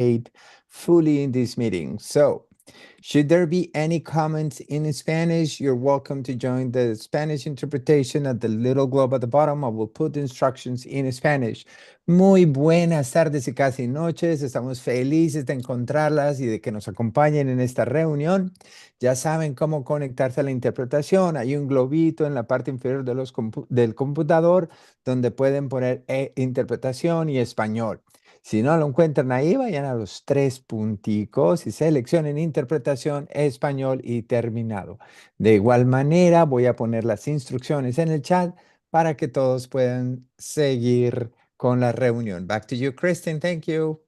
participate fully in this meeting. So, should there be any comments in Spanish, you're welcome to join the Spanish interpretation at the little globe at the bottom. I will put the instructions in Spanish. Muy buenas tardes y casi noches. Estamos felices de encontrarlas y de que nos acompañen en esta reunión. Ya saben cómo conectarse a la interpretación. Hay un globito en la parte inferior de del computador donde pueden poner interpretación y español. Si no lo encuentran ahí, vayan a los tres punticos y seleccionen interpretación, español y terminado. De igual manera, voy a poner las instrucciones en el chat para que todos puedan seguir con la reunión. Back to you, Kristen. Thank you.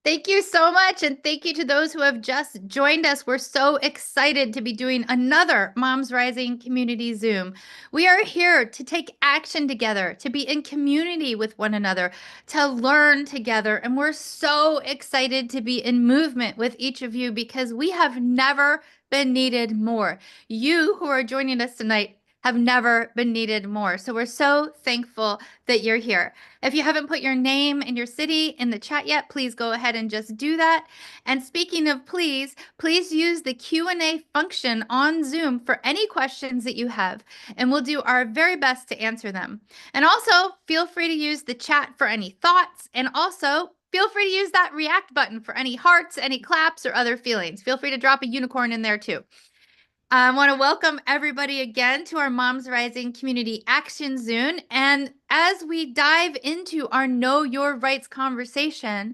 Thank you so much, and thank you to those who have just joined us. We're so excited to be doing another Moms Rising Community Zoom. We are here to take action together, to be in community with one another, to learn together, and we're so excited to be in movement with each of you because we have never been needed more. You who are joining us tonight have never been needed more. So we're so thankful that you're here. If you haven't put your name and your city in the chat yet, please go ahead and just do that. And speaking of please use the Q&A function on Zoom for any questions that you have, and we'll do our very best to answer them. And also, feel free to use the chat for any thoughts, and also feel free to use that react button for any hearts, any claps, or other feelings. Feel free to drop a unicorn in there too. I want to welcome everybody again to our Moms Rising Community Action Zoom. And as we dive into our Know Your Rights conversation,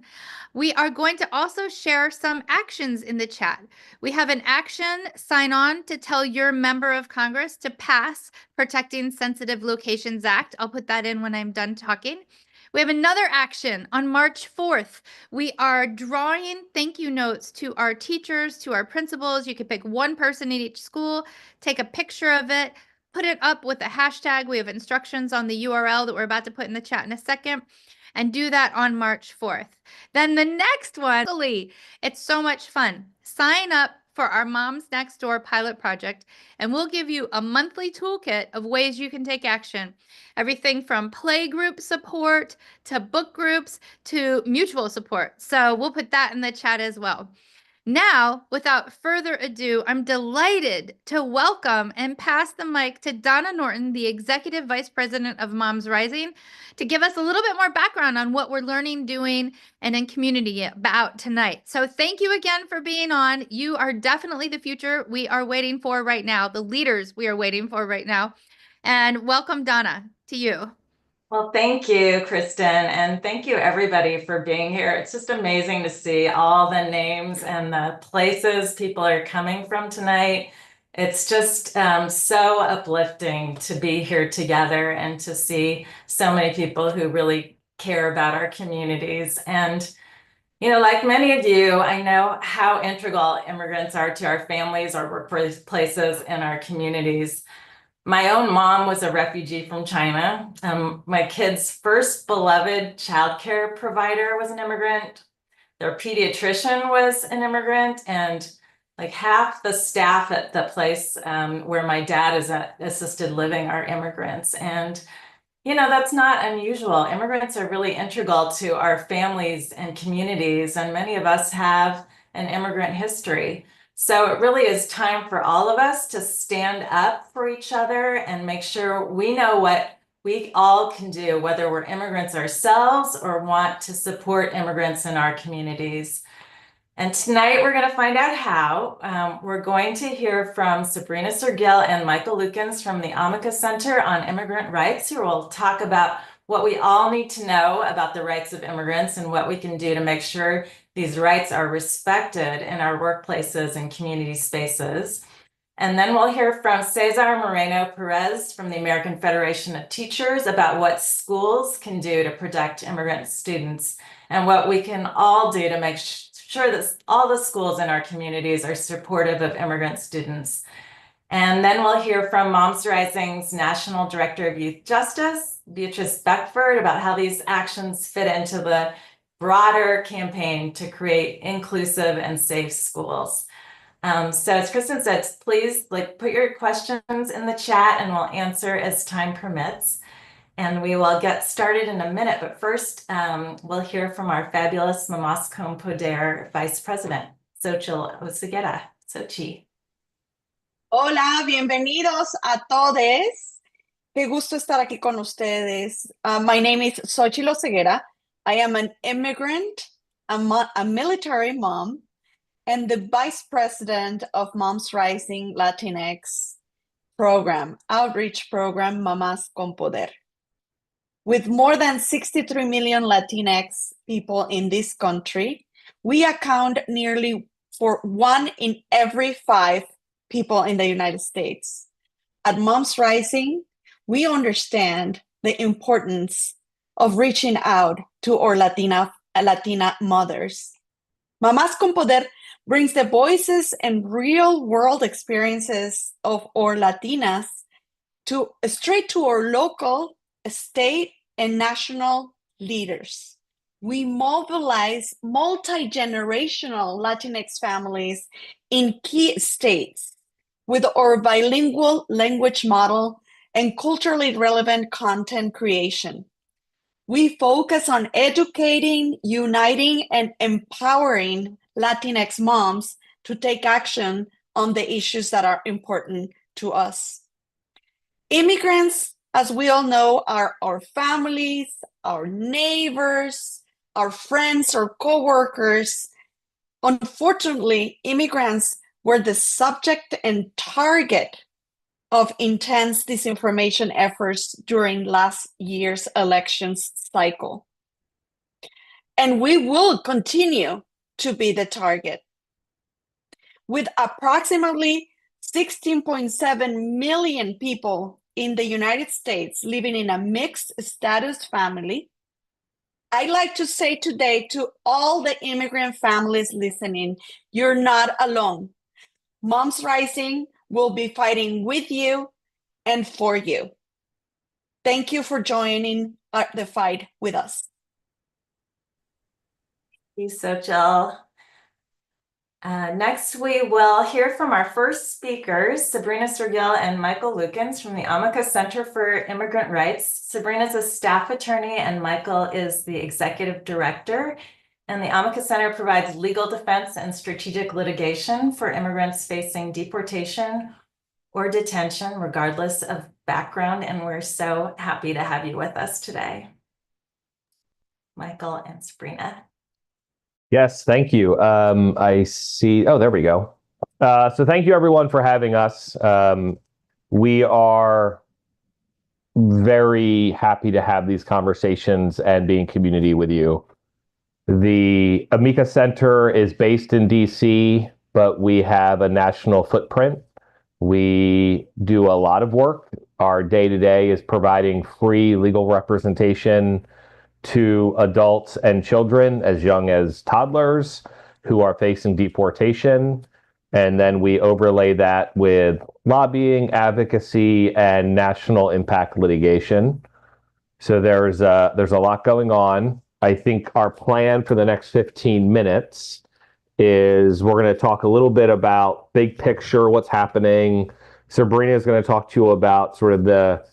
we are going to also share some actions in the chat. We have an action, sign on to tell your member of Congress to pass Protecting Sensitive Locations Act. I'll put that in when I'm done talking. We have another action on March 4th. We are drawing thank you notes to our teachers, to our principals. You could pick one person in each school, take a picture of it, put it up with a hashtag. We have instructions on the URL that we're about to put in the chat in a second, and do that on March 4th. Then the next one, it's so much fun. Sign up for our Moms Next Door pilot project, and we'll give you a monthly toolkit of ways you can take action. Everything from playgroup support to book groups to mutual support. So we'll put that in the chat as well. Now, without further ado, I'm delighted to welcome and pass the mic to Donna Norton, the Executive Vice President of Moms Rising, to give us a little bit more background on what we're learning, doing, and in community about tonight. So thank you again for being on. You are definitely the future we are waiting for right now, the leaders we are waiting for right now. And welcome, Donna, to you. Well, thank you, Kristen, and thank you everybody for being here. It's just amazing to see all the names and the places people are coming from tonight. It's just so uplifting to be here together and to see so many people who really care about our communities. And, you know, like many of you, I know how integral immigrants are to our families, our workplaces, and our communities. My own mom was a refugee from China. My kids' first beloved childcare provider was an immigrant. Their pediatrician was an immigrant, and like half the staff at the place where my dad is at assisted living are immigrants. And, you know, that's not unusual. Immigrants are really integral to our families and communities, and many of us have an immigrant history. So it really is time for all of us to stand up for each other and make sure we know what we all can do, whether we're immigrants ourselves or want to support immigrants in our communities. And tonight we're going to find out how. We're going to hear from Sabrina Sergil and Michael Lukens from the Amica Center on Immigrant Rights, who will talk about what we all need to know about the rights of immigrants and what we can do to make sure these rights are respected in our workplaces and community spaces. And then we'll hear from Cesar Moreno Perez from the American Federation of Teachers about what schools can do to protect immigrant students and what we can all do to make sure that all the schools in our communities are supportive of immigrant students. And then we'll hear from Moms Rising's National Director of Youth Justice, Beatrice Beckford, about how these actions fit into the broader campaign to create inclusive and safe schools. So as Kristen said, please put your questions in the chat and we'll answer as time permits. And we will get started in a minute, but first we'll hear from our fabulous Mamás con Poder Vice President, Xochitl Oseguera. Xochitl. Hola, bienvenidos a todos. Qué gusto estar aquí con ustedes. My name is Xochitl Oseguera. I am an immigrant, a military mom, and the Vice President of Moms Rising Latinx program, outreach program, Mamás con Poder. With more than 63 million Latinx people in this country, we account nearly for 1 in every 5 people in the United States. At Moms Rising, we understand the importance of reaching out to our Latina mothers. Mamás con Poder brings the voices and real-world experiences of our Latinas straight to our local, state, and national leaders. We mobilize multi-generational Latinx families in key states with our bilingual language model and culturally relevant content creation. We focus on educating, uniting, and empowering Latinx moms to take action on the issues that are important to us. Immigrants, as we all know, are our families, our neighbors, our friends, our co-workers. Unfortunately, immigrants were the subject and target of intense disinformation efforts during last year's elections cycle. And we will continue to be the target. With approximately 16.7 million people in the United States living in a mixed status family, I'd like to say today to all the immigrant families listening, you're not alone. Moms Rising will be fighting with you and for you. Thank you for joining the fight with us. Thank you, Xochitl. Next, we will hear from our first speakers, Sabrina Sergil and Michael Lukens from the Amica Center for Immigrant Rights. Sabrina is a staff attorney and Michael is the executive director. And the Amica Center provides legal defense and strategic litigation for immigrants facing deportation or detention, regardless of background. And we're so happy to have you with us today. Michael and Sabrina. Yes, thank you. I see. Oh, there we go. So thank you, everyone, for having us. We are very happy to have these conversations and be in community with you. The Amica Center is based in DC, but we have a national footprint. We do a lot of work. Our day-to-day is providing free legal representation to adults and children as young as toddlers who are facing deportation. And then we overlay that with lobbying, advocacy, and national impact litigation. So there's a lot going on. I think our plan for the next 15 minutes is we're going to talk a little bit about big picture, what's happening. Sabrina is going to talk to you about sort of the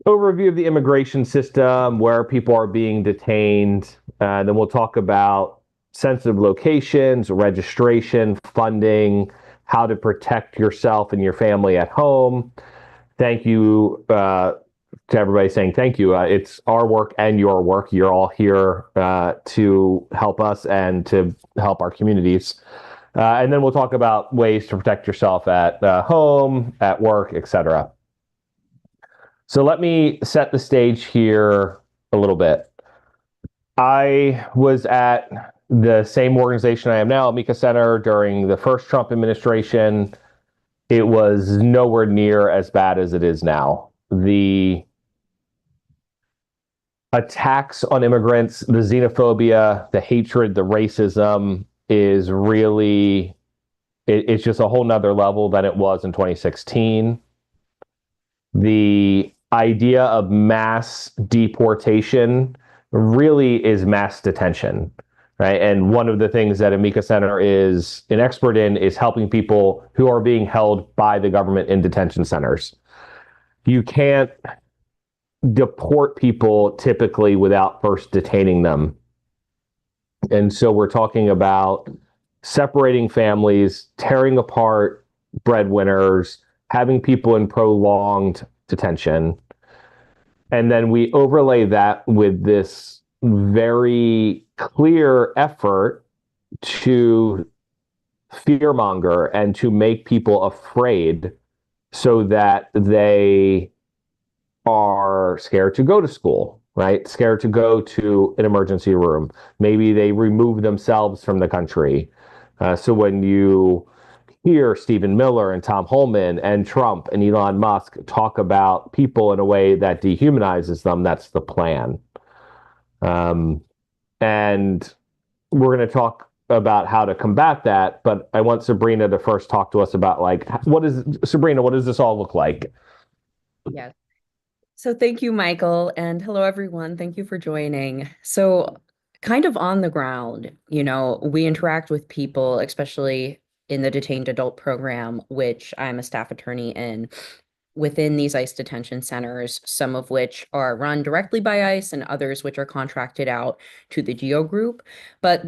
overview of the immigration system, where people are being detained. Then we'll talk about sensitive locations, registration, funding, how to protect yourself and your family at home. Thank you to everybody saying thank you. It's our work and your work. You're all here to help us and to help our communities. And then we'll talk about ways to protect yourself at home, at work, etc. So let me set the stage here a little bit. I was at the same organization I am now, Amica Center, during the first Trump administration. It was nowhere near as bad as it is now. The attacks on immigrants, the xenophobia, the hatred, the racism is really, it's just a whole nother level than it was in 2016. The idea of mass deportation really is mass detention, right? And one of the things that Amica Center is an expert in is helping people who are being held by the government in detention centers. You can't deport people typically without first detaining them. And so we're talking about separating families, tearing apart breadwinners, having people in prolonged detention. And then we overlay that with this very clear effort to fearmonger and to make people afraid so that they are scared to go to school, right? Scared to go to an emergency room. Maybe they remove themselves from the country. So when you hear Stephen Miller and Tom Holman and Trump and Elon Musk talk about people in a way that dehumanizes them, that's the plan. And we're going to talk about how to combat that, but I want Sabrina to first talk to us about, like, what does this all look like? Yes. So thank you, Michael, and hello, everyone. Thank you for joining. So kind of on the ground, we interact with people, especially in the detained adult program, which I'm a staff attorney in, within these ICE detention centers, some of which are run directly by ICE and others which are contracted out to the GEO group. But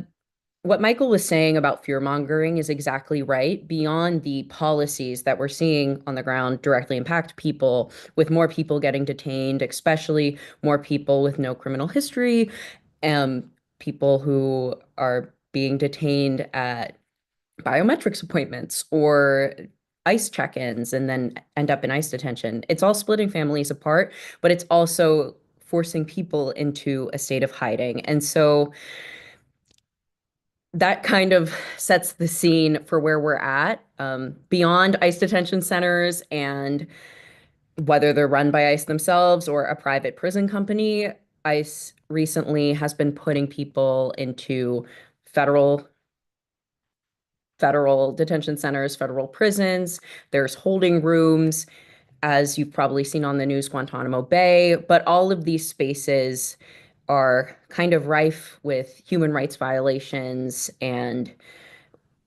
what Michael was saying about fear mongering is exactly right. Beyond the policies that we're seeing on the ground directly impact people, with more people getting detained, especially more people with no criminal history, people who are being detained at biometrics appointments or ICE check-ins and then end up in ICE detention. It's all splitting families apart, but it's also forcing people into a state of hiding. And so that kind of sets the scene for where we're at. Beyond ICE detention centers and whether they're run by ICE themselves or a private prison company, ICE recently has been putting people into federal detention centers, federal prisons. There's holding rooms, as you've probably seen on the news, Guantanamo Bay. But all of these spaces are kind of rife with human rights violations. And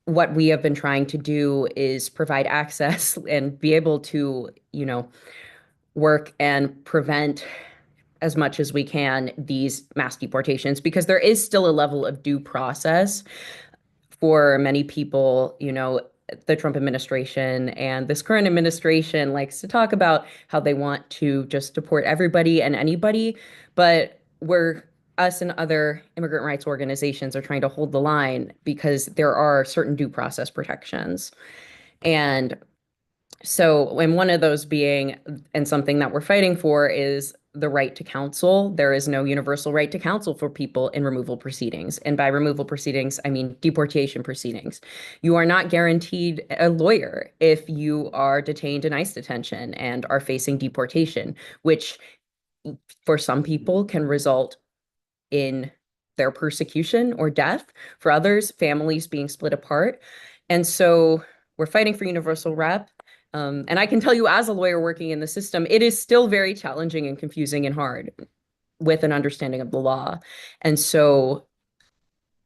what we have been trying to do is provide access and be able to, work and prevent as much as we can these mass deportations, because there is still a level of due process for many people. The Trump administration and this current administration likes to talk about how they want to just deport everybody and anybody, but us and other immigrant rights organizations are trying to hold the line because there are certain due process protections. And so, and one of those being, and something that we're fighting for, is the right to counsel. There is no universal right to counsel for people in removal proceedings. And by removal proceedings, I mean deportation proceedings. You are not guaranteed a lawyer if you are detained in ICE detention and are facing deportation, which for some people can result in their persecution or death. For others, families being split apart. And so we're fighting for universal rep. And I can tell you, as a lawyer working in the system, it is still very challenging and confusing and hard with an understanding of the law. And so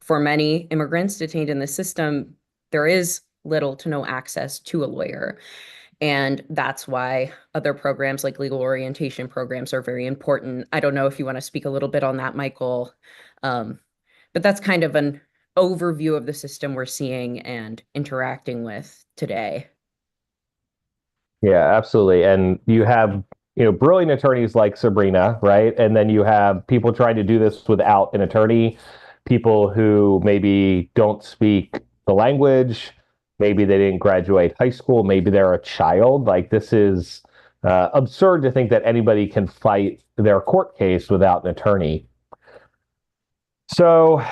for many immigrants detained in the system, there is little to no access to a lawyer. And that's why other programs like legal orientation programs are very important. I don't know if you want to speak a little bit on that, Michael, but that's kind of an overview of the system we're seeing and interacting with today. Yeah, absolutely. And you have, brilliant attorneys like Sabrina, right? And then you have people trying to do this without an attorney, people who maybe don't speak the language, maybe they didn't graduate high school, maybe they're a child. Like, this is absurd to think that anybody can fight their court case without an attorney. So,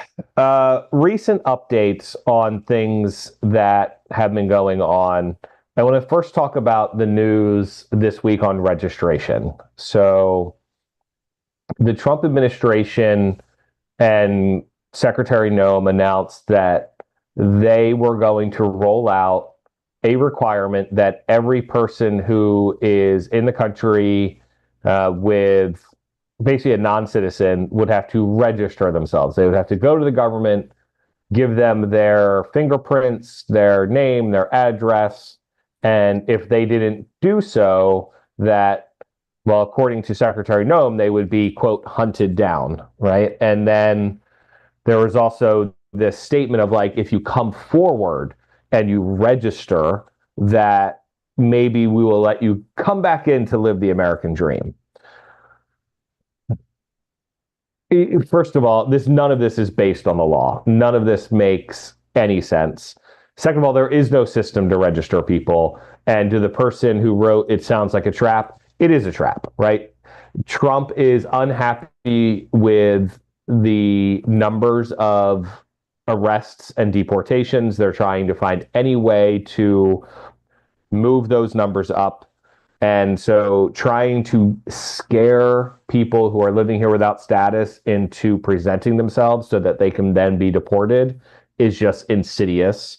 recent updates on things that have been going on. I want to first talk about the news this week on registration. So, the Trump administration and Secretary Noem announced that they were going to roll out a requirement that every person who is in the country with basically a non-citizen would have to register themselves. They would have to go to the government, give them their fingerprints, their name, their address, and if they didn't do so, that Well, according to Secretary Noem, they would be, quote, hunted down, right? And then there was also this statement of like, if you come forward and you register, that maybe we will let you come back in to live the American dream. First of all, none of this is based on the law. None of this makes any sense. Second of all, there is no system to register people. And to the person who wrote, "It sounds like a trap," it is a trap, right? Trump is unhappy with the numbers of arrests and deportations. They're trying to find any way to move those numbers up. And so trying to scare people who are living here without status into presenting themselves so that they can then be deported is just insidious.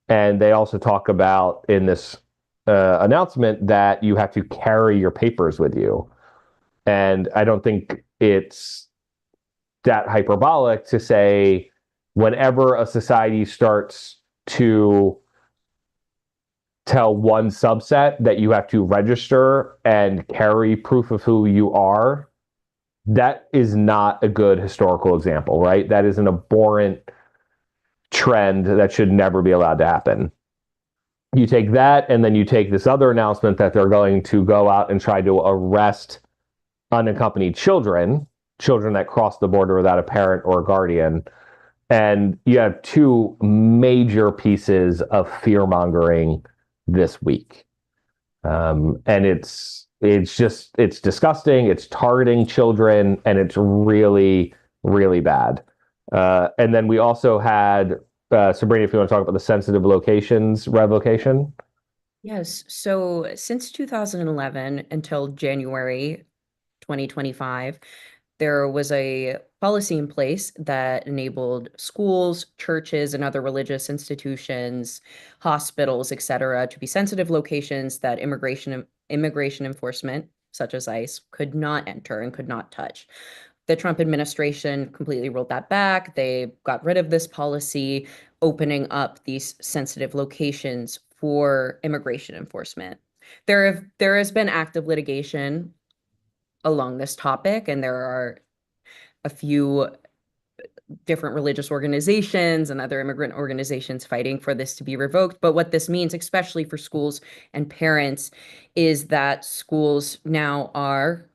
And they also talk about in this announcement that you have to carry your papers with you. And I don't think it's that hyperbolic to say whenever a society starts to tell one subset that you have to register and carry proof of who you are, that is not a good historical example, right? That is an abhorrent trend that should never be allowed to happen. You take that, and then you take this other announcement that they're going to go out and try to arrest unaccompanied children that cross the border without a parent or a guardian. And you have two major pieces of fear mongering this week. And it's disgusting. It's targeting children, and it's really, really bad. And then we also had, Sabrina, if you want to talk about the sensitive locations revocation. Yes. So since 2011 until January 2025, there was a policy in place that enabled schools, churches, and other religious institutions, hospitals, etc., to be sensitive locations that immigration enforcement, such as ICE, could not enter and could not touch. The Trump administration completely rolled that back. They got rid of this policy, opening up these sensitive locations for immigration enforcement. There has been active litigation along this topic, and there are a few different religious organizations and other immigrant organizations fighting for this to be revoked. But what this means, especially for schools and parents, is that schools now are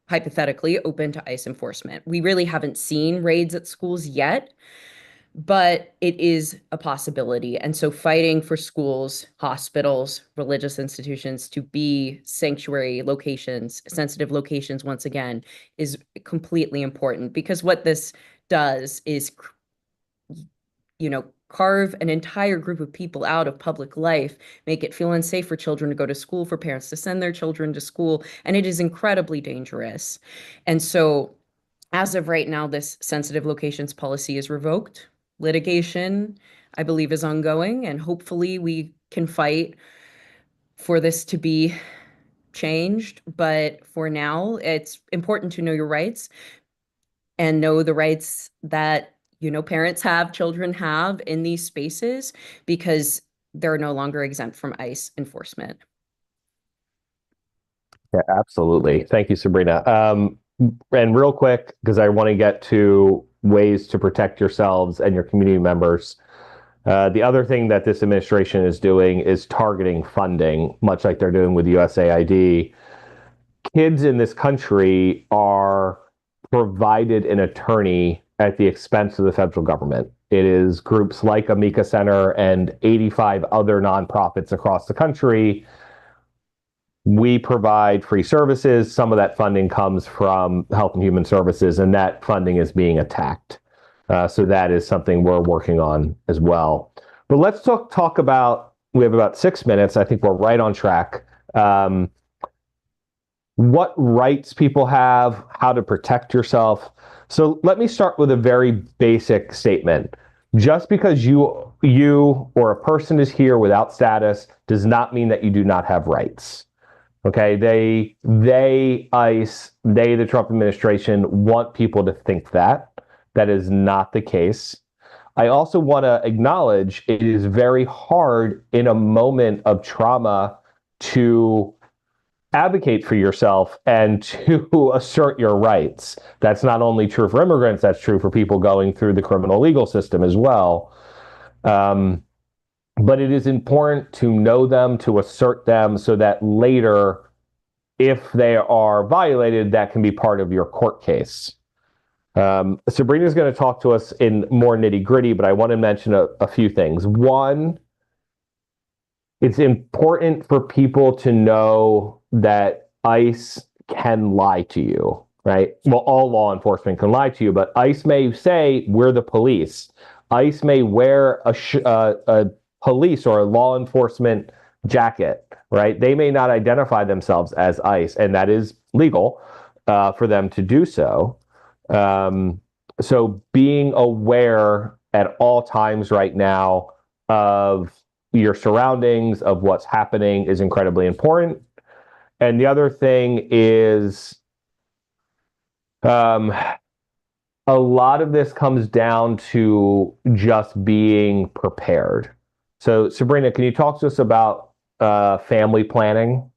hypothetically open to ICE enforcement. We really haven't seen raids at schools yet, but it is a possibility. And so fighting for schools, hospitals, religious institutions to be sanctuary locations, sensitive locations, once again, is completely important, because what this does is, carve an entire group of people out of public life, make it feel unsafe for children to go to school, for parents to send their children to school, and it is incredibly dangerous. And so as of right now, this sensitive locations policy is revoked. Litigation, I believe, is ongoing, and hopefully we can fight for this to be changed. But for now, it's important to know your rights and know the rights that parents have, children have in these spaces, because they're no longer exempt from ICE enforcement. Yeah, absolutely. Thank you, Sabrina. And real quick, because I want to get to ways to protect yourselves and your community members. The other thing that this administration is doing is targeting funding, much like they're doing with USAID. Kids in this country are provided an attorney at the expense of the federal government. It is groups like Amica Center and 85 other nonprofits across the country. We provide free services. Some of that funding comes from Health and Human Services, and that funding is being attacked. So that is something we're working on as well. But let's talk about, we have about 6 minutes. I think we're right on track. What rights people have, how to protect yourself. So let me start with a very basic statement. Just because you or a person is here without status does not mean that you do not have rights. Okay, ICE, the Trump administration, want people to think that. That is not the case. I also want to acknowledge it is very hard in a moment of trauma to advocate for yourself and to assert your rights. That's not only true for immigrants, that's true for people going through the criminal legal system as well. But it is important to know them, to assert them, so that later, if they are violated, that can be part of your court case. Sabrina is going to talk to us in more nitty gritty, but I want to mention a few things. One, it's important for people to know that ICE can lie to you, right? Well, all law enforcement can lie to you, but ICE may say, we're the police. ICE may wear a police or a law enforcement jacket, right? They may not identify themselves as ICE, and that is legal for them to do so. So being aware at all times right now of your surroundings, of what's happening, is incredibly important. And the other thing is, a lot of this comes down to just being prepared. So Sabrina, can you talk to us about family planning?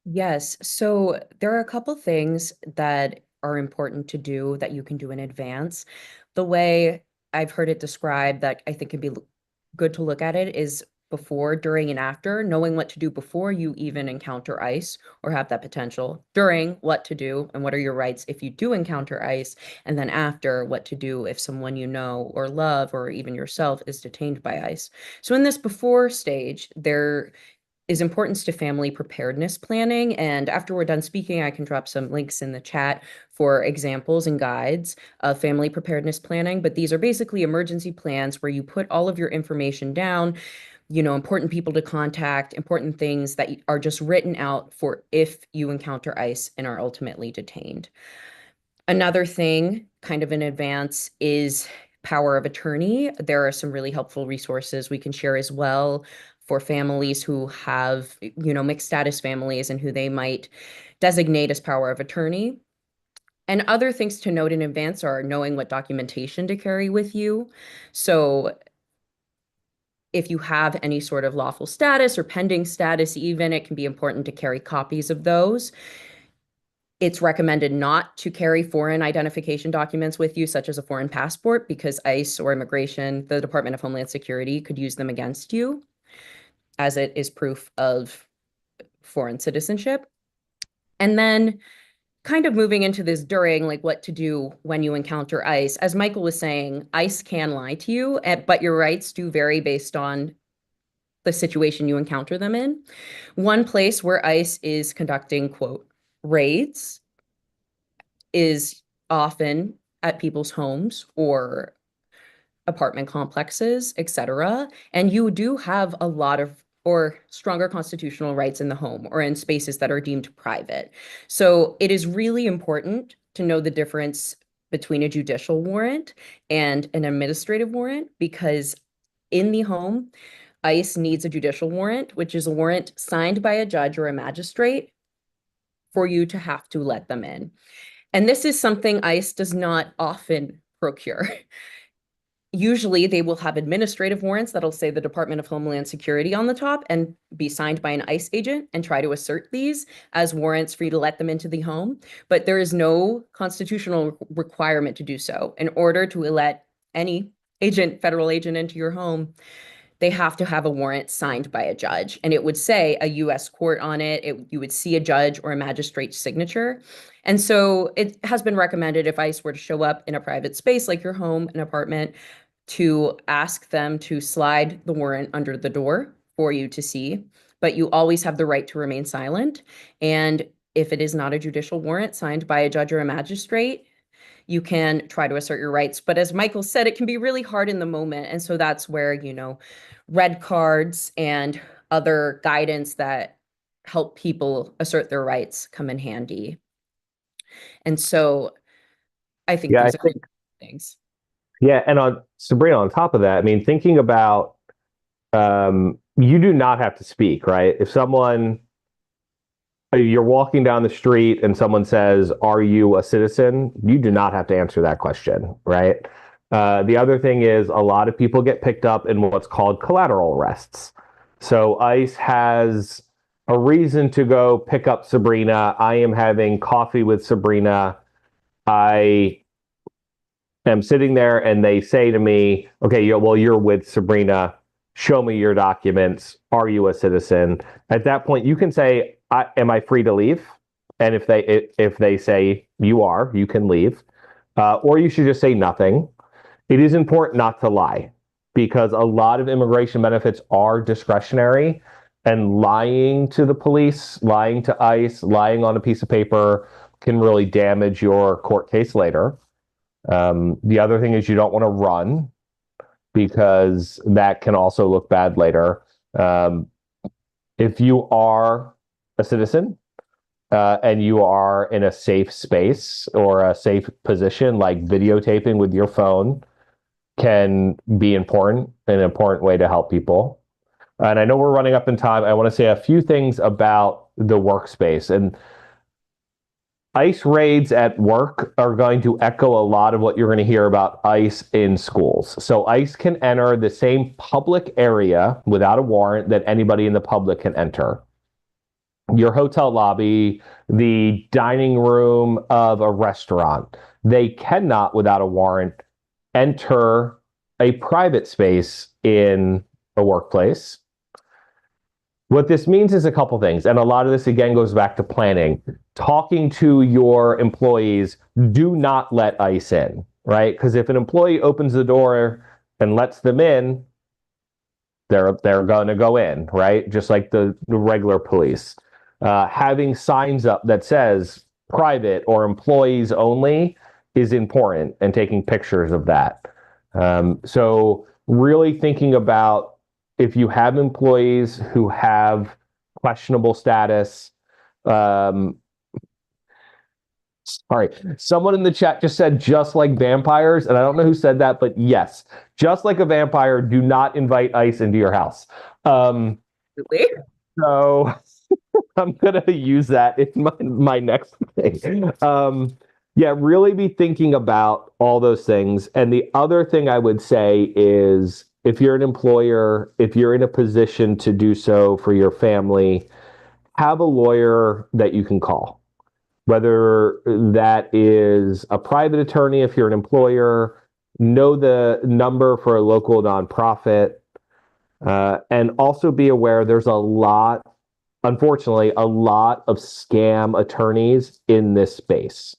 Yes. So there are a couple things that are important to do that you can do in advance. The way I've heard it described that I think can be good to look at it is before, during, and after, knowing what to do before you even encounter ICE or have that potential, during what to do and what are your rights if you do encounter ICE, and then after what to do if someone you know or love or even yourself is detained by ICE. So in this before stage, there is importance to family preparedness planning. And after we're done speaking, I can drop some links in the chat for examples and guides of family preparedness planning. But these are basically emergency plans where you put all of your information down, important people to contact, important things that are just written out for if you encounter ICE and are ultimately detained. Another thing, kind of in advance, is power of attorney. There are some really helpful resources we can share as well for families who have, mixed status families and who they might designate as power of attorney. And other things to note in advance are knowing what documentation to carry with you. So if you have any sort of lawful status or pending status, even, it can be important to carry copies of those. It's recommended not to carry foreign identification documents with you, such as a foreign passport, because ICE or immigration, the Department of Homeland Security, could use them against you, as it is proof of foreign citizenship. And then kind of moving into this during, like what to do when you encounter ICE. As Michael was saying, ICE can lie to you, but your rights do vary based on the situation you encounter them in. One place where ICE is conducting, quote, raids is often at people's homes or apartment complexes, etc. And you do have a lot of or stronger constitutional rights in the home or in spaces that are deemed private. So it is really important to know the difference between a judicial warrant and an administrative warrant, because in the home, ICE needs a judicial warrant, which is a warrant signed by a judge or a magistrate for you to have to let them in. And this is something ICE does not often procure. Usually they will have administrative warrants that'll say the Department of Homeland Security on the top and be signed by an ICE agent and try to assert these as warrants for you to let them into the home. But there is no constitutional requirement to do so. In order to let any federal agent into your home, they have to have a warrant signed by a judge. And it would say a US court on it. You would see a judge or a magistrate's signature. And so it has been recommended, if ICE were to show up in a private space like your home, an apartment, to ask them to slide the warrant under the door for you to see. But you always have the right to remain silent. And if it is not a judicial warrant signed by a judge or a magistrate, you can try to assert your rights. But as Michael said, it can be really hard in the moment. And so that's where, red cards and other guidance that help people assert their rights come in handy. And so I think Yeah, these are things. Yeah, and on Sabrina, on top of that, I mean, thinking about you do not have to speak, right? If you're walking down the street and someone says, "Are you a citizen?" You do not have to answer that question, right? The other thing is, a lot of people get picked up in what's called collateral arrests. So ICE has a reason to go pick up Sabrina. I am having coffee with Sabrina. I am sitting there and they say to me, okay, you're with Sabrina. Show me your documents. Are you a citizen? At that point, you can say, am I free to leave? And if they say you are, you can leave. Or you should just say nothing. It is important not to lie because a lot of immigration benefits are discretionary, and lying to the police, lying to ICE, lying on a piece of paper can really damage your court case later. The other thing is you don't want to run because that can also look bad later. If you are a citizen and you are in a safe space or a safe position, like videotaping with your phone can be important, an important way to help people. And I know we're running up in time. I want to say a few things about the workspace. And ICE raids at work are going to echo a lot of what you're going to hear about ICE in schools. So ICE can enter the same public area without a warrant that anybody in the public can enter. Your hotel lobby, the dining room of a restaurant, they cannot, without a warrant, enter a private space in a workplace. What this means is a couple things, and a lot of this again goes back to planning. Talking to your employees, do not let ICE in, right? Because if an employee opens the door and lets them in, they're going to go in, right? Just like the regular police. Having signs up that says private or employees only is important, and taking pictures of that. So really thinking about if you have employees who have questionable status. Sorry, someone in the chat just said just like vampires, and I don't know who said that, but yes, just like a vampire, do not invite ICE into your house. So I'm gonna use that in my next thing. Yeah, really be thinking about all those things. And the other thing I would say is if you're an employer, if you're in a position to do so for your family, have a lawyer that you can call. Whether that is a private attorney, if you're an employer, know the number for a local nonprofit, and also be aware there's unfortunately, a lot of scam attorneys in this space.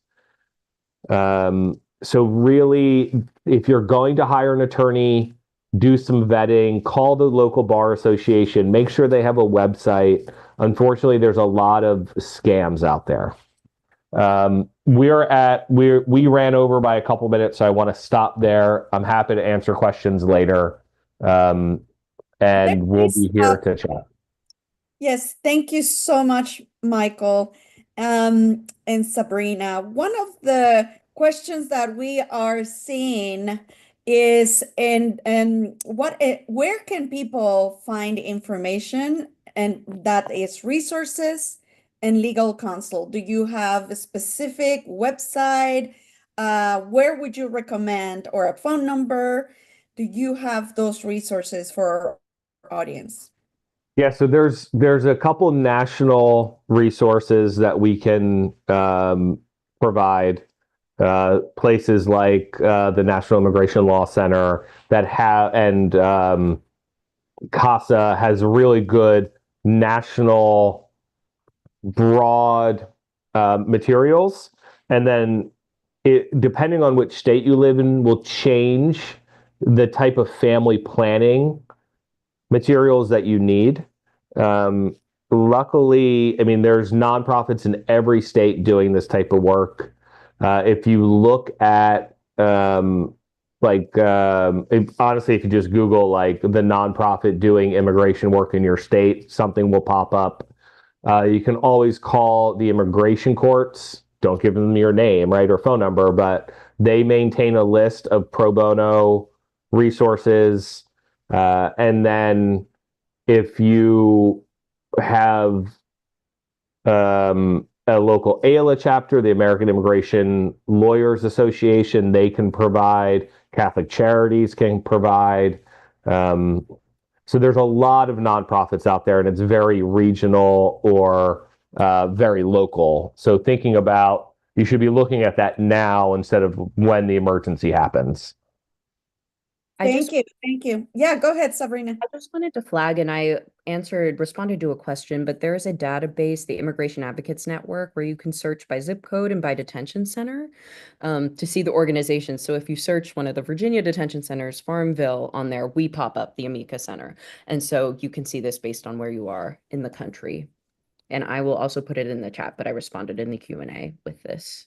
So really, if you're going to hire an attorney, do some vetting, call the local bar association, make sure they have a website. Unfortunately, there's a lot of scams out there. We ran over by a couple minutes, so I want to stop there. I'm happy to answer questions later. And we'll be here to chat. Yes, thank you so much, Michael, and Sabrina. One of the questions that we are seeing is where can people find information, and that is resources and legal counsel? Do you have a specific website? Where would you recommend, or a phone number? Do you have those resources for our audience? Yeah, so there's a couple national resources that we can provide. Places like the National Immigration Law Center and CASA has really good national broad materials, and then depending on which state you live in will change the type of family planning materials that you need. Luckily, I mean, there's nonprofits in every state doing this type of work. If you look at honestly, if you just Google like the nonprofit doing immigration work in your state, something will pop up. You can always call the immigration courts. Don't give them your name, right, or phone number, but they maintain a list of pro bono resources. And then if you have a local AILA chapter, the American Immigration Lawyers Association, they can provide. Catholic Charities can provide. So there's a lot of nonprofits out there, and it's very regional or very local. So thinking about, you should be looking at that now instead of when the emergency happens. Thank you. Yeah, go ahead, Sabrina. I just wanted to flag, and I responded to a question, but there is a database, the Immigration Advocates Network, where you can search by zip code and by detention center to see the organization. So if you search one of the Virginia detention centers, Farmville, on there, we pop up the Amica Center. And so you can see this based on where you are in the country. And I will also put it in the chat, but I responded in the Q&A with this.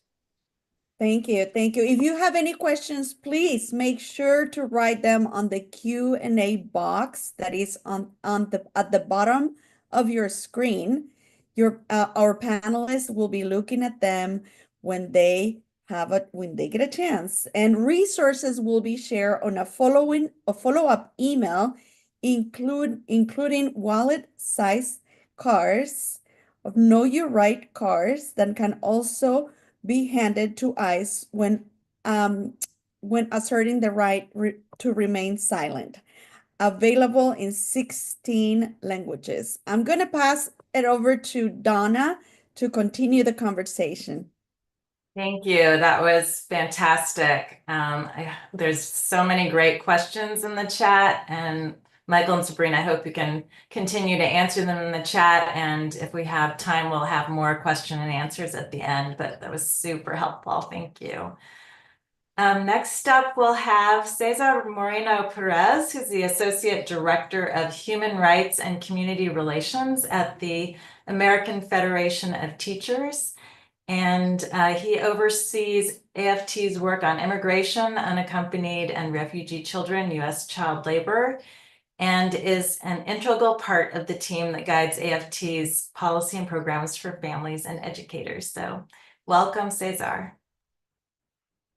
Thank you. If you have any questions, please make sure to write them on the Q&A box that is at the bottom of your screen. Our panelists will be looking at them when they get a chance, and resources will be shared on a follow-up email, including wallet-sized cards of Know Your Right cards that can also be handed to ICE when asserting the right to remain silent. Available in 16 languages. I'm going to pass it over to Donna to continue the conversation. Thank you. That was fantastic. There's so many great questions in the chat, and Michael and Sabrina, I hope you can continue to answer them in the chat. And if we have time, we'll have more question and answers at the end, but that was super helpful. Thank you. Next up, we'll have Cesar Moreno Perez, who's the Associate Director of Human Rights and Community Relations at the American Federation of Teachers. And he oversees AFT's work on immigration, unaccompanied and refugee children, U.S. child labor, and is an integral part of the team that guides AFT's policy and programs for families and educators. So welcome, Cesar.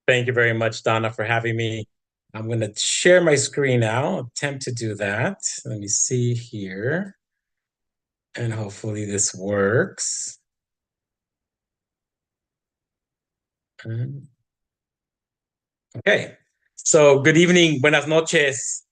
Thank you very much, Donna, for having me. I'm going to share my screen now, attempt to do that. Let me see here. And hopefully this works. Okay, so good evening, buenas noches.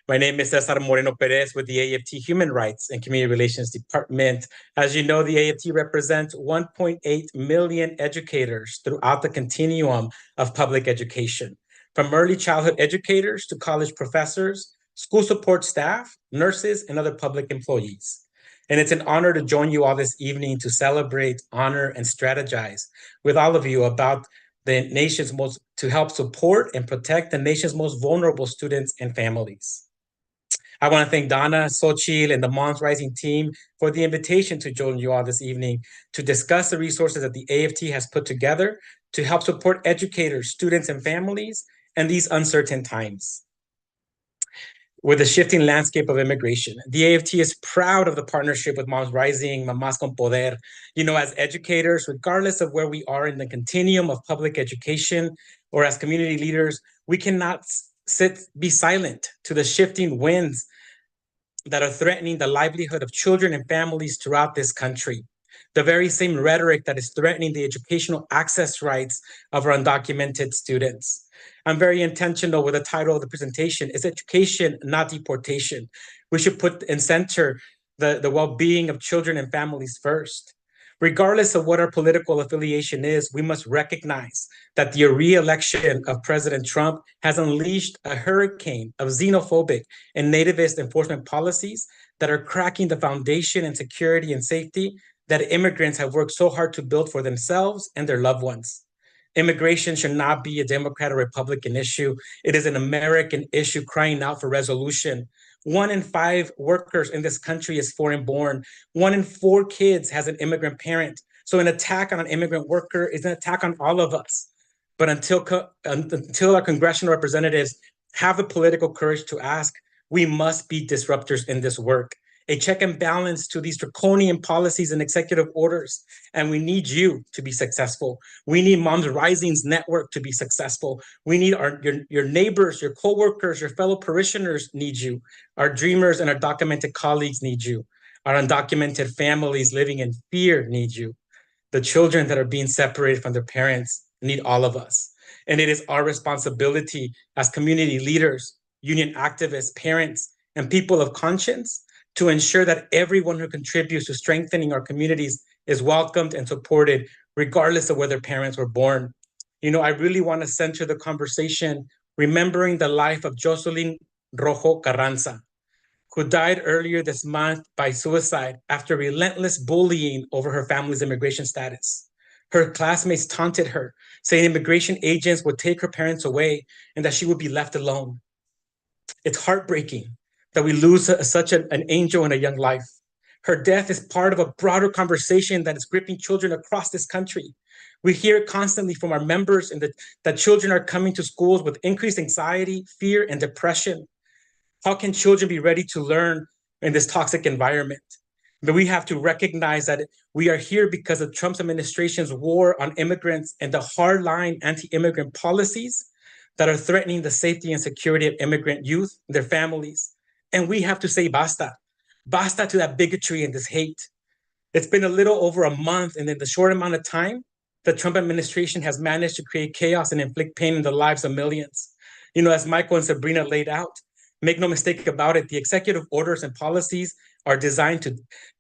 My name is Cesar Moreno Perez with the AFT Human Rights and Community Relations Department. As you know, the AFT represents 1.8 million educators throughout the continuum of public education, from early childhood educators to college professors, school support staff, nurses, and other public employees. And it's an honor to join you all this evening to celebrate, honor, and strategize with all of you about to help support and protect the nation's most vulnerable students and families. I want to thank Donna, Xochitl, and the Moms Rising team for the invitation to join you all this evening to discuss the resources that the AFT has put together to help support educators, students, and families in these uncertain times. With the shifting landscape of immigration, the AFT is proud of the partnership with Moms Rising, Mamás con Poder. You know, as educators, regardless of where we are in the continuum of public education or as community leaders, we cannot be silent to the shifting winds that are threatening the livelihood of children and families throughout this country. The very same rhetoric that is threatening the educational access rights of our undocumented students. I'm very intentional with the title of the presentation, is education, not deportation. We should put in center the well-being of children and families first. Regardless of what our political affiliation is, we must recognize that the re-election of President Trump has unleashed a hurricane of xenophobic and nativist enforcement policies that are cracking the foundation and security and safety that immigrants have worked so hard to build for themselves and their loved ones. Immigration should not be a Democrat or Republican issue. It is an American issue crying out for resolution. 1 in 5 workers in this country is foreign born. 1 in 4 kids has an immigrant parent. So an attack on an immigrant worker is an attack on all of us. But until our congressional representatives have the political courage to ask, we must be disruptors in this work. A check and balance to these draconian policies and executive orders. And we need you to be successful. We need Moms Rising's network to be successful. We need your neighbors, your coworkers, your fellow parishioners need you. Our dreamers and our documented colleagues need you. Our undocumented families living in fear need you. The children that are being separated from their parents need all of us. And it is our responsibility as community leaders, union activists, parents, and people of conscience to ensure that everyone who contributes to strengthening our communities is welcomed and supported, regardless of where their parents were born. I really want to center the conversation remembering the life of Jocelyn Rojo Carranza, who died earlier this month by suicide after relentless bullying over her family's immigration status. Her classmates taunted her, saying immigration agents would take her parents away and that she would be left alone. It's heartbreaking that we lose such an angel in a young life. Her death is part of a broader conversation that is gripping children across this country. We hear it constantly from our members that children are coming to schools with increased anxiety, fear, and depression. How can children be ready to learn in this toxic environment? But we have to recognize that we are here because of Trump's administration's war on immigrants and the hardline anti-immigrant policies that are threatening the safety and security of immigrant youth, their families. And we have to say basta. Basta to that bigotry and this hate. It's been a little over a month, and in the short amount of time, the Trump administration has managed to create chaos and inflict pain in the lives of millions. As Michael and Sabrina laid out, make no mistake about it, the executive orders and policies are designed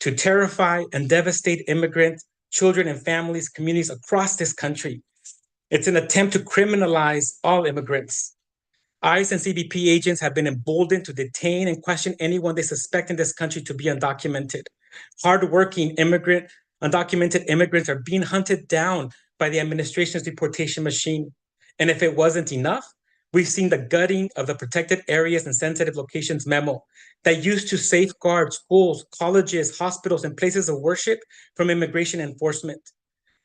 to terrify and devastate immigrants, children, and families, communities across this country. It's an attempt to criminalize all immigrants. ICE and CBP agents have been emboldened to detain and question anyone they suspect in this country to be undocumented. Hardworking undocumented immigrants are being hunted down by the administration's deportation machine. And if it wasn't enough, we've seen the gutting of the protected areas and sensitive locations memo that used to safeguard schools, colleges, hospitals, and places of worship from immigration enforcement.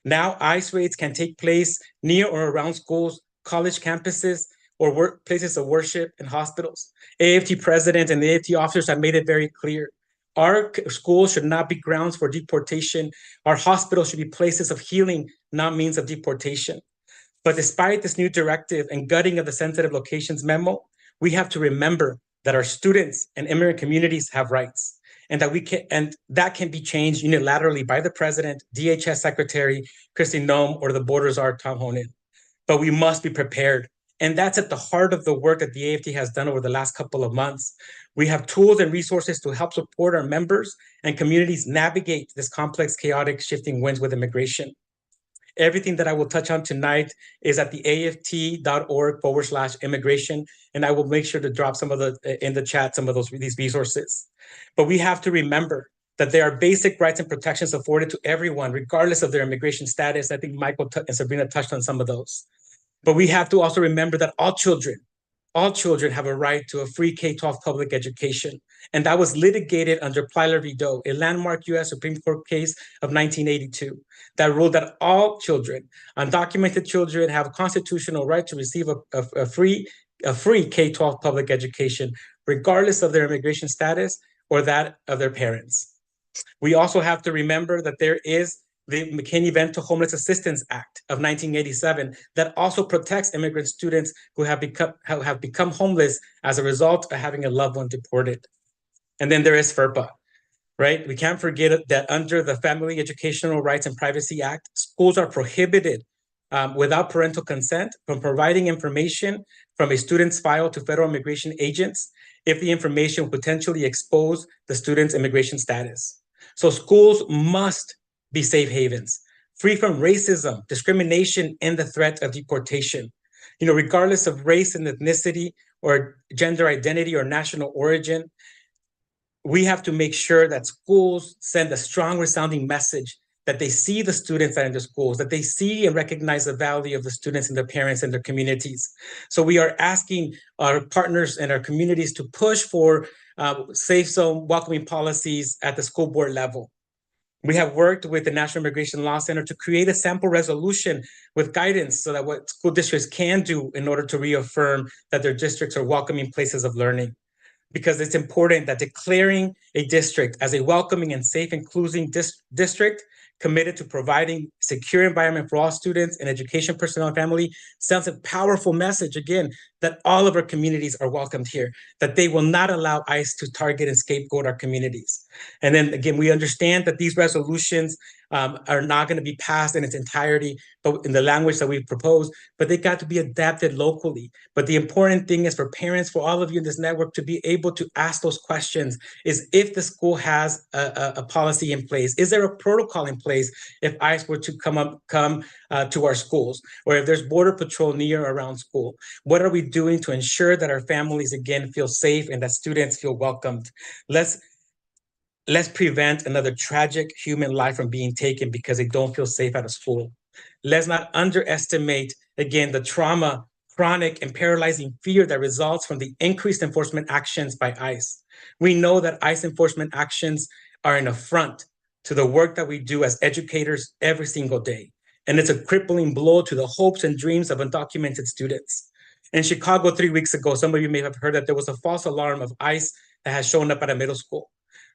Now, ICE raids can take place near or around schools, college campuses, or places of worship and hospitals. AFT president and the AFT officers have made it very clear. Our schools should not be grounds for deportation. Our hospitals should be places of healing, not means of deportation. But despite this new directive and gutting of the sensitive locations memo, we have to remember that our students and immigrant communities have rights, and that can be changed unilaterally by the president, DHS Secretary Kristi Noem, or the Border Czar Tom Honan. But we must be prepared. And that's at the heart of the work that the AFT has done over the last couple of months. We have tools and resources to help support our members and communities navigate this complex, chaotic, shifting winds with immigration. Everything that I will touch on tonight is at the aft.org/immigration, and I will make sure to drop in the chat some of these resources. But we have to remember that there are basic rights and protections afforded to everyone, regardless of their immigration status. I think Michael and Sabrina touched on some of those. But we have to also remember that all children have a right to a free K-12 public education. And that was litigated under Plyler v. Doe, a landmark U.S. Supreme Court case of 1982 that ruled that all children, undocumented children, have a constitutional right to receive a free K-12 public education, regardless of their immigration status or that of their parents. We also have to remember that there is the McCain-Vento Homeless Assistance Act of 1987 that also protects immigrant students who have become homeless as a result of having a loved one deported. And then there is FERPA, right? We can't forget that under the Family Educational Rights and Privacy Act, schools are prohibited without parental consent from providing information from a student's file to federal immigration agents if the information will potentially expose the student's immigration status. So schools must be safe havens, free from racism, discrimination, and the threat of deportation. Regardless of race and ethnicity or gender identity or national origin, we have to make sure that schools send a strong, resounding message that they see the students that are in the schools, that they see and recognize the value of the students and their parents and their communities. So we are asking our partners and our communities to push for safe zone welcoming policies at the school board level. We have worked with the National Immigration Law Center to create a sample resolution with guidance so that what school districts can do in order to reaffirm that their districts are welcoming places of learning. Because it's important that declaring a district as a welcoming and safe, inclusive district committed to providing secure environment for all students and education personnel and family sends a powerful message, again, that all of our communities are welcomed here, that they will not allow ICE to target and scapegoat our communities. And then again, we understand that these resolutions are not going to be passed in its entirety, but in the language that we propose, but they got to be adapted locally. But the important thing is for parents, for all of you in this network, to be able to ask those questions is if the school has a policy in place, is there a protocol in place if ICE were to come to our schools, or if there's border patrol near or around school? What are we doing to ensure that our families again feel safe and that students feel welcomed? Let's prevent another tragic human life from being taken because they don't feel safe at a school. Let's not underestimate, again, the trauma, chronic and paralyzing fear that results from the increased enforcement actions by ICE. We know that ICE enforcement actions are an affront to the work that we do as educators every single day. And it's a crippling blow to the hopes and dreams of undocumented students. In Chicago 3 weeks ago, some of you may have heard that there was a false alarm of ICE that has shown up at a middle school.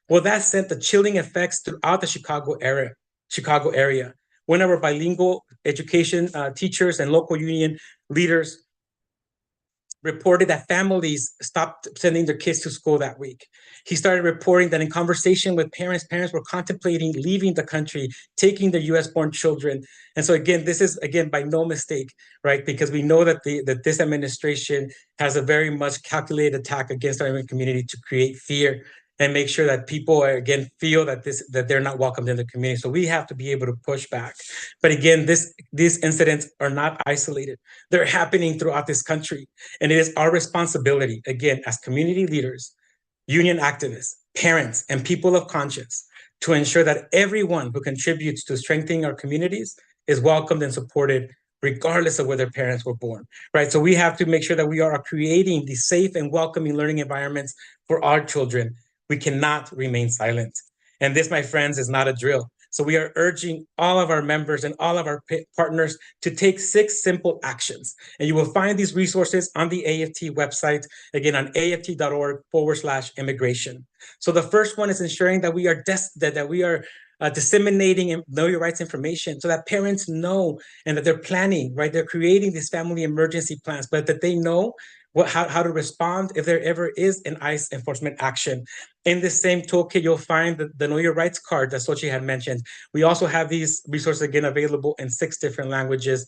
Well, that sent the chilling effects throughout the Chicago area. One of our bilingual education teachers and local union leaders reported that families stopped sending their kids to school that week. He started reporting that in conversation with parents were contemplating leaving the country, taking their US-born children. And so again, this is, again, by no mistake, right? Because we know that this administration has a very much calculated attack against our immigrant community to create fear and make sure that people again feel that they're not welcomed in the community. So we have to be able to push back. But again, these incidents are not isolated. They're happening throughout this country. And it is our responsibility, again, as community leaders, union activists, parents, and people of conscience to ensure that everyone who contributes to strengthening our communities is welcomed and supported regardless of where their parents were born, right? So we have to make sure that we are creating these safe and welcoming learning environments for our children. We cannot remain silent. And this, my friends, is not a drill. So we are urging all of our members and all of our partners to take 6 simple actions. And you will find these resources on the AFT website, again, on aft.org/immigration. So the first one is ensuring that we are disseminating Know Your Rights information so that parents know and that they're planning, right? They're creating these family emergency plans, but that they know how to respond if there ever is an ICE enforcement action. In this same toolkit, you'll find the Know Your Rights card that Sochi had mentioned. We also have these resources, again, available in 6 different languages,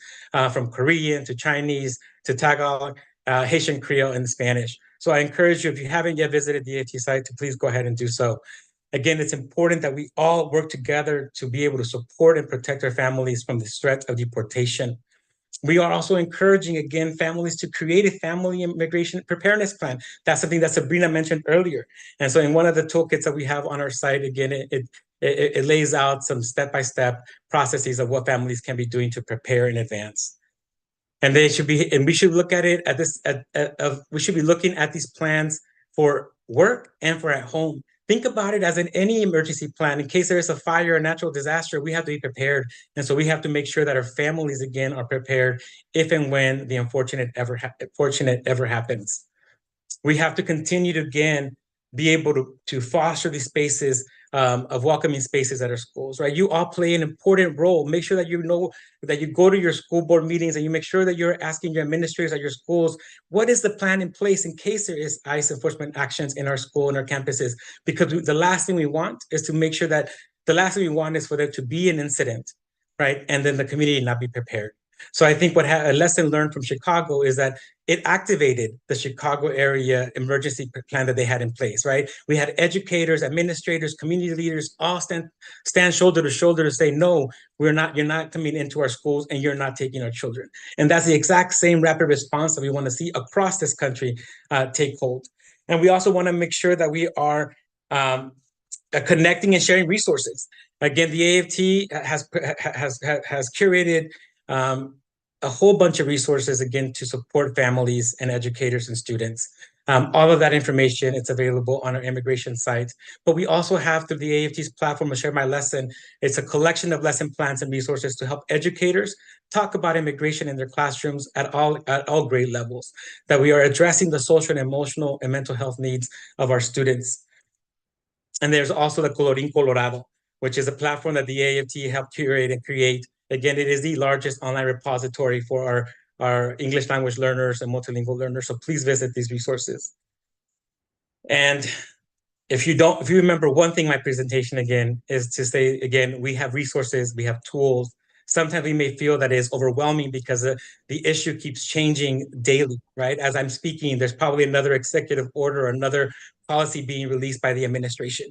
from Korean to Chinese to Tagalog, Haitian Creole, and Spanish. So I encourage you, if you haven't yet visited the AFT site, to please go ahead and do so. Again, it's important that we all work together to be able to support and protect our families from the threat of deportation. We are also encouraging, again, families to create a family immigration preparedness plan. That's something that Sabrina mentioned earlier. And so in one of the toolkits that we have on our site, again, it lays out some step-by-step processes of what families can be doing to prepare in advance. And we should look at it we should be looking at these plans for work and for at home. Think about it as in any emergency plan. In case there is a fire or natural disaster, we have to be prepared. And so we have to make sure that our families, again, are prepared if and when the unfortunate ever happens. We have to continue to, again, be able to foster these spaces of welcoming spaces at our schools, right? You all play an important role. Make sure that you know that you go to your school board meetings and you make sure that you're asking your administrators at your schools, what is the plan in place in case there is ICE enforcement actions in our school and our campuses? Because the last thing we want is to make sure that the last thing we want is for there to be an incident, right? And then the community not be prepared. So I think a lesson learned from Chicago is that it activated the Chicago area emergency plan that they had in place, right? We had educators, administrators, community leaders all stand shoulder to shoulder to say, no, you're not coming into our schools and you're not taking our children. And that's the exact same rapid response that we want to see across this country take hold. And we also want to make sure that we are connecting and sharing resources. Again, the AFT has curated a whole bunch of resources, again, to support families and educators and students. All of that information, it's available on our immigration site. But we also have, through the AFT's platform, Share My Lesson, it's a collection of lesson plans and resources to help educators talk about immigration in their classrooms at all grade levels, that we are addressing the social and emotional and mental health needs of our students. And there's also the Colorín Colorado, which is a platform that the AFT helped curate and create. Again, it is the largest online repository for our English language learners and multilingual learners. So please visit these resources. And If you remember one thing, my presentation again is to say, again, we have resources, we have tools. Sometimes we may feel that it is overwhelming because the issue keeps changing daily, right? As I'm speaking, there's probably another executive order or another policy being released by the administration.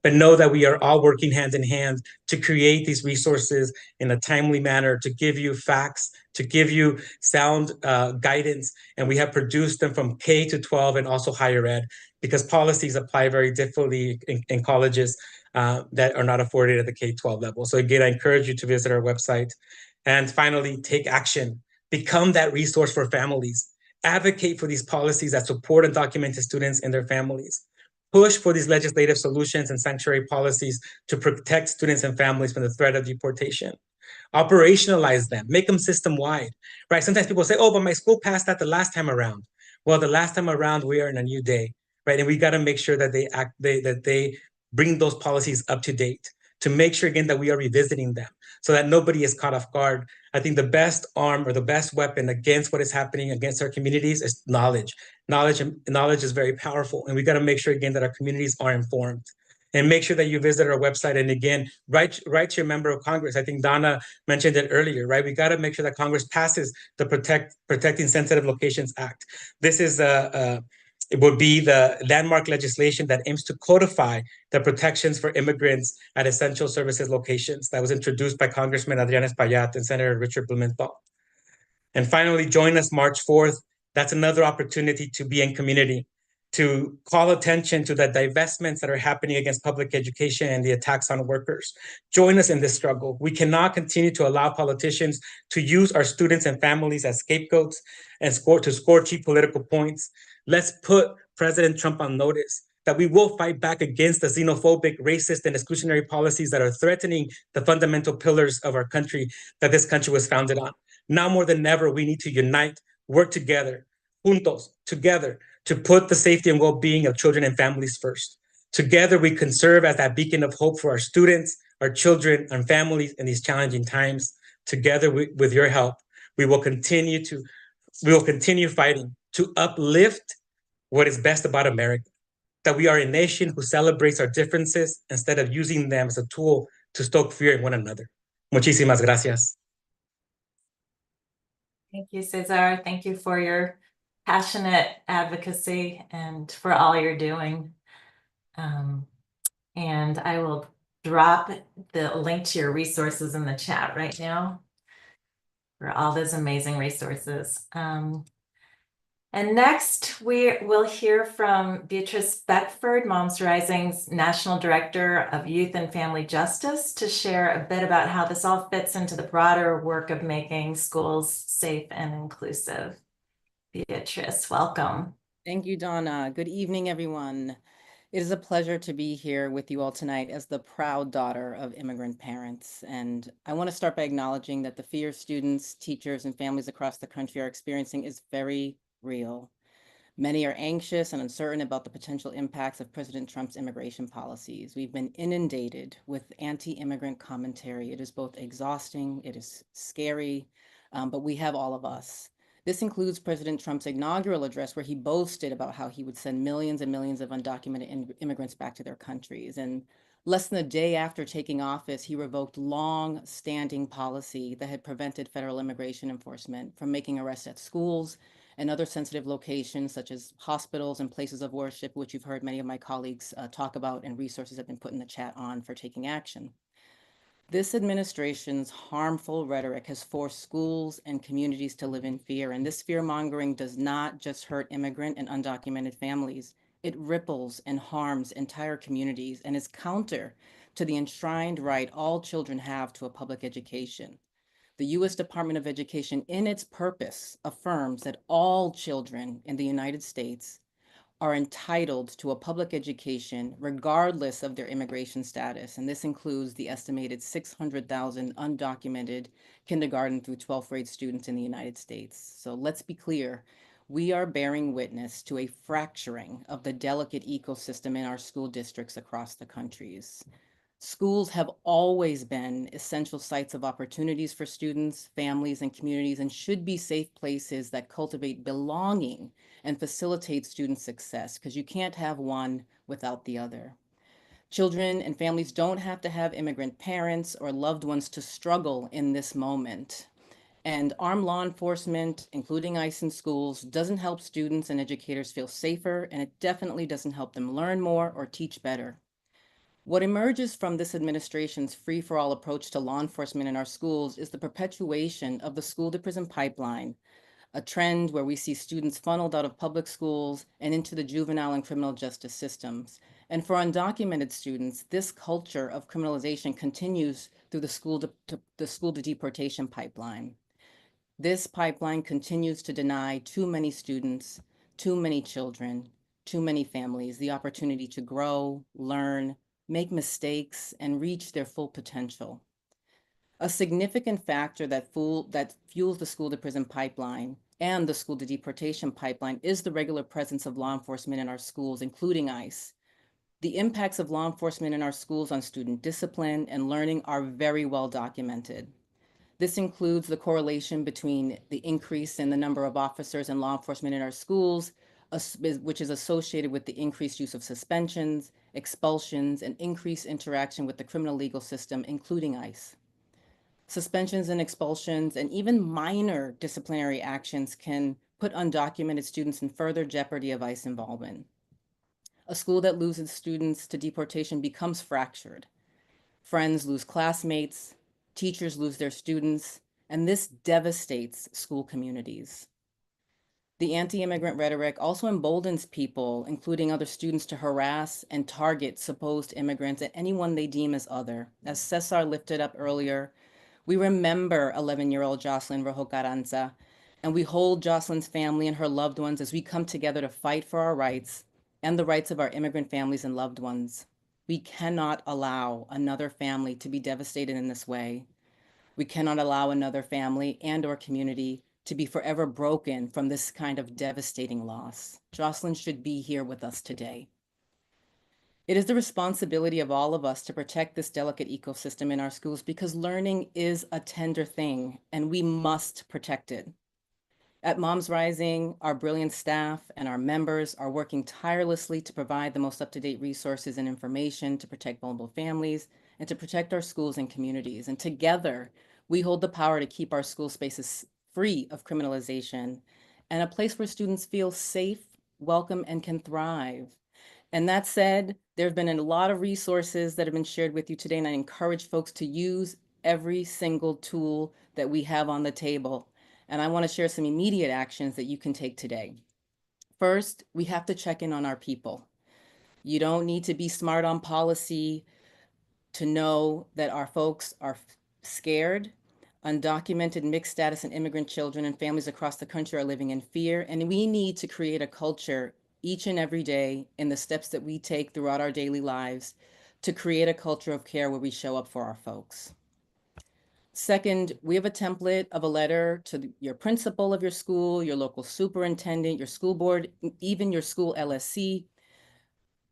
But know that we are all working hand in hand to create these resources in a timely manner, to give you facts, to give you sound guidance. And we have produced them from K to 12 and also higher ed, because policies apply very differently in colleges that are not afforded at the K-12 level. So again, I encourage you to visit our website. And finally, take action. Become that resource for families. Advocate for these policies that support undocumented students and their families. Push for these legislative solutions and sanctuary policies to protect students and families from the threat of deportation. Operationalize them, make them system-wide, right? Sometimes people say, oh, but my school passed that the last time around. Well, the last time around, we are in a new day, right? And we got to make sure that they bring those policies up to date, to make sure again that we are revisiting them so that nobody is caught off guard. I think the best arm or the best weapon against what is happening against our communities is knowledge. Knowledge is very powerful, and we got to make sure again that our communities are informed. And make sure that you visit our website. And again, write to your member of Congress. I think Donna mentioned it earlier, right? We got to make sure that Congress passes the Protecting Sensitive Locations Act. This is it would be the landmark legislation that aims to codify the protections for immigrants at essential services locations that was introduced by Congressman Adrian Espaillat and Senator Richard Blumenthal. And finally, join us March 4th. That's another opportunity to be in community, to call attention to the divestments that are happening against public education and the attacks on workers. Join us in this struggle. We cannot continue to allow politicians to use our students and families as scapegoats and score cheap political points. Let's put President Trump on notice that we will fight back against the xenophobic, racist, and exclusionary policies that are threatening the fundamental pillars of our country that this country was founded on. Now more than ever, we need to unite, work together, juntos, together, to put the safety and well-being of children and families first. Together, we can serve as that beacon of hope for our students, our children, and families in these challenging times. Together, with your help, we will continue fighting to uplift what is best about America, that we are a nation who celebrates our differences instead of using them as a tool to stoke fear in one another. Muchísimas gracias. Thank you, Cesar. Thank you for your passionate advocacy and for all you're doing. And I will drop the link to your resources in the chat right now for all those amazing resources. And next, we will hear from Beatrice Beckford, Moms Rising's National Director of Youth and Family Justice, to share a bit about how this all fits into the broader work of making schools safe and inclusive. Beatrice, welcome. Thank you, Donna. Good evening, everyone. It is a pleasure to be here with you all tonight as the proud daughter of immigrant parents. And I want to start by acknowledging that the fear students, teachers, and families across the country are experiencing is very real. Many are anxious and uncertain about the potential impacts of President Trump's immigration policies. We've been inundated with anti-immigrant commentary. It is both exhausting, it is scary, but we have all of us. This includes President Trump's inaugural address, where he boasted about how he would send millions and millions of undocumented immigrants back to their countries. And less than a day after taking office, he revoked long-standing policy that had prevented federal immigration enforcement from making arrests at schools and other sensitive locations, such as hospitals and places of worship, which you've heard many of my colleagues talk about, and resources have been put in the chat on for taking action. This administration's harmful rhetoric has forced schools and communities to live in fear, and this fear-mongering does not just hurt immigrant and undocumented families. It ripples and harms entire communities and is counter to the enshrined right all children have to a public education. The U.S. Department of Education, in its purpose, affirms that all children in the United States are entitled to a public education regardless of their immigration status. And this includes the estimated 600,000 undocumented kindergarten through 12th grade students in the United States. So let's be clear, we are bearing witness to a fracturing of the delicate ecosystem in our school districts across the countries. Schools have always been essential sites of opportunities for students, families, and communities, and should be safe places that cultivate belonging and facilitate student success, because you can't have one without the other. Children and families don't have to have immigrant parents or loved ones to struggle in this moment. And armed law enforcement, including ICE in schools, doesn't help students and educators feel safer, and it definitely doesn't help them learn more or teach better. What emerges from this administration's free-for-all approach to law enforcement in our schools is the perpetuation of the school-to-prison pipeline, a trend where we see students funneled out of public schools and into the juvenile and criminal justice systems. And for undocumented students, this culture of criminalization continues through the school to deportation pipeline. This pipeline continues to deny too many students, too many children, too many families the opportunity to grow, learn, make mistakes, and reach their full potential. A significant factor that fuels the school to prison pipeline and the school to deportation pipeline is the regular presence of law enforcement in our schools, including ICE. The impacts of law enforcement in our schools on student discipline and learning are very well documented. This includes the correlation between the increase in the number of officers and law enforcement in our schools, which is associated with the increased use of suspensions, expulsions, and increased interaction with the criminal legal system, including ICE. Suspensions and expulsions and even minor disciplinary actions can put undocumented students in further jeopardy of ICE involvement. A school that loses students to deportation becomes fractured. Friends lose classmates, teachers lose their students, and this devastates school communities. The anti-immigrant rhetoric also emboldens people, including other students, to harass and target supposed immigrants and anyone they deem as other. As Cesar lifted up earlier, we remember 11-year-old Jocelyn Rojo Carranza, and we hold Jocelyn's family and her loved ones as we come together to fight for our rights and the rights of our immigrant families and loved ones. We cannot allow another family to be devastated in this way. We cannot allow another family and or community to be forever broken from this kind of devastating loss. Jocelyn should be here with us today. It is the responsibility of all of us to protect this delicate ecosystem in our schools because learning is a tender thing and we must protect it. At Moms Rising, our brilliant staff and our members are working tirelessly to provide the most up-to-date resources and information to protect vulnerable families and to protect our schools and communities. And together, we hold the power to keep our school spaces free of criminalization and a place where students feel safe, welcome, and can thrive. And that said, there have been a lot of resources that have been shared with you today, and I encourage folks to use every single tool that we have on the table. And I want to share some immediate actions that you can take today. First, we have to check in on our people. You don't need to be smart on policy to know that our folks are scared. Undocumented, mixed status, and immigrant children and families across the country are living in fear, and we need to create a culture each and every day in the steps that we take throughout our daily lives to create a culture of care where we show up for our folks. Second, we have a template of a letter to your principal of your school, your local superintendent, your school board, even your school LSC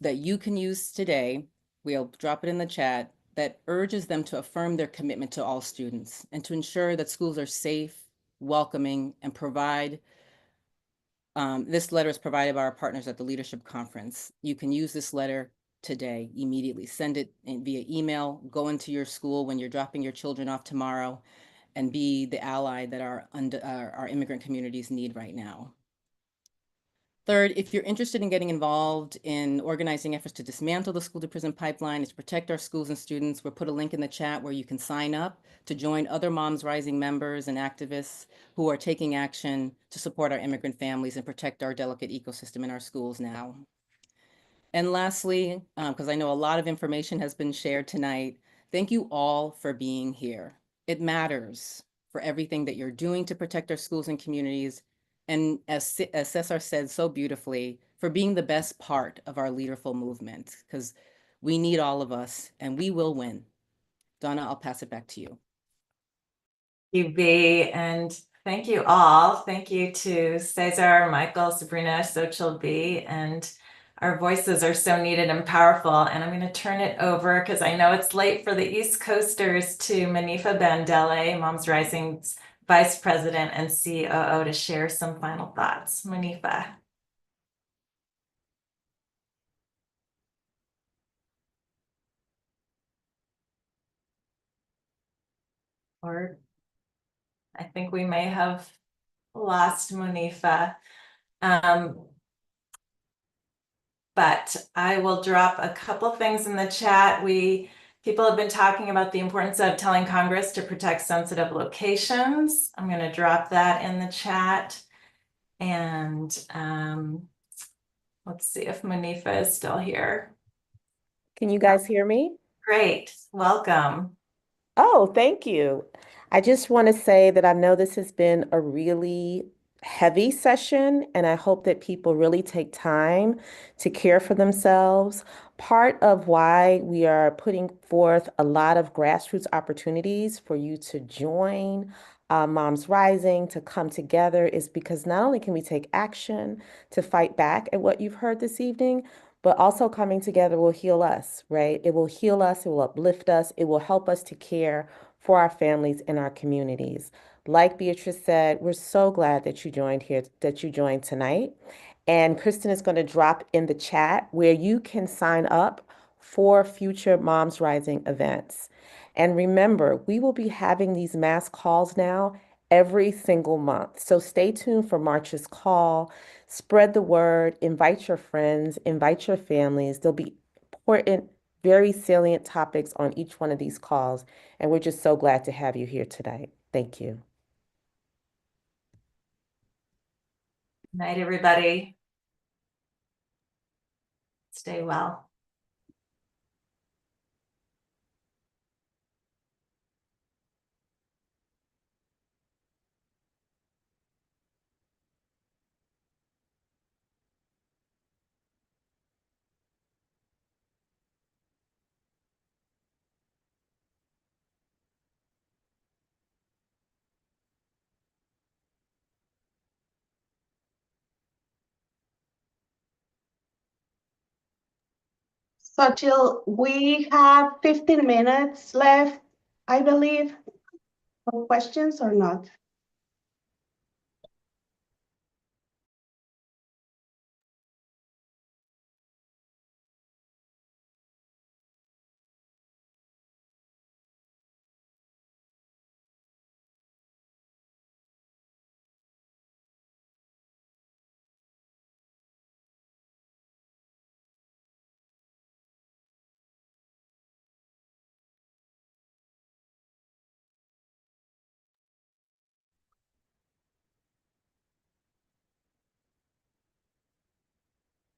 that you can use today. We'll drop it in the chat that urges them to affirm their commitment to all students and to ensure that schools are safe, welcoming, and provide. This letter is provided by our partners at the Leadership Conference. You can use this letter today, immediately. Send it via email, go into your school when you're dropping your children off tomorrow, and be the ally that our immigrant communities need right now. Third, if you're interested in getting involved in organizing efforts to dismantle the school to prison pipeline and to protect our schools and students, we'll put a link in the chat where you can sign up to join other Moms Rising members and activists who are taking action to support our immigrant families and protect our delicate ecosystem in our schools now. And lastly, because I know a lot of information has been shared tonight, thank you all for being here. It matters for everything that you're doing to protect our schools and communities. And as Cesar said so beautifully, for being the best part of our leaderful movement, because we need all of us and we will win. Donna, I'll pass it back to you. You B, and thank you all. Thank you to Cesar, Michael, Sabrina, Xochitl B, and our voices are so needed and powerful. And I'm going to turn it over because I know it's late for the East Coasters to Manifa Bandele, Moms Rising's Vice President and COO, to share some final thoughts. Manifa. Or I think we may have lost Manifa. But I will drop a couple things in the chat. People have been talking about the importance of telling Congress to protect sensitive locations. I'm going to drop that in the chat. And let's see if Manifa is still here. Can you guys hear me? Great, welcome. Oh, thank you. I just want to say that I know this has been a really heavy session, and I hope that people really take time to care for themselves. Part of why we are putting forth a lot of grassroots opportunities for you to join Moms Rising, to come together, is because not only can we take action to fight back at what you've heard this evening, but also coming together will heal us, right? It will heal us, it will uplift us, it will help us to care for our families and our communities. Like Beatrice said, we're so glad that you joined tonight. And Kristen is going to drop in the chat where you can sign up for future Moms Rising events. And remember, we will be having these mass calls now every single month. So stay tuned for March's call. Spread the word, invite your friends, invite your families. There'll be important, very salient topics on each one of these calls. And we're just so glad to have you here tonight. Thank you. Night, everybody. Stay well. So till we have 15 minutes left, I believe, for questions or not?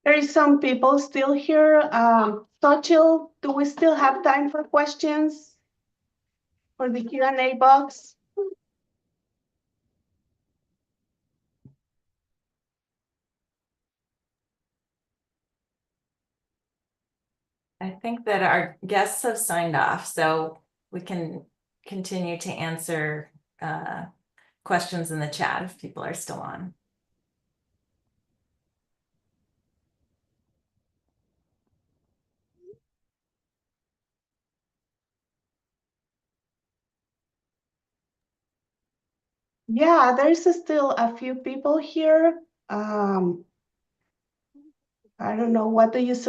There is some people still here. Sochil, do we still have time for questions for the Q&A box? I think that our guests have signed off, so we can continue to answer questions in the chat if people are still on. Yeah, there's still a few people here. I don't know, what do you suggest?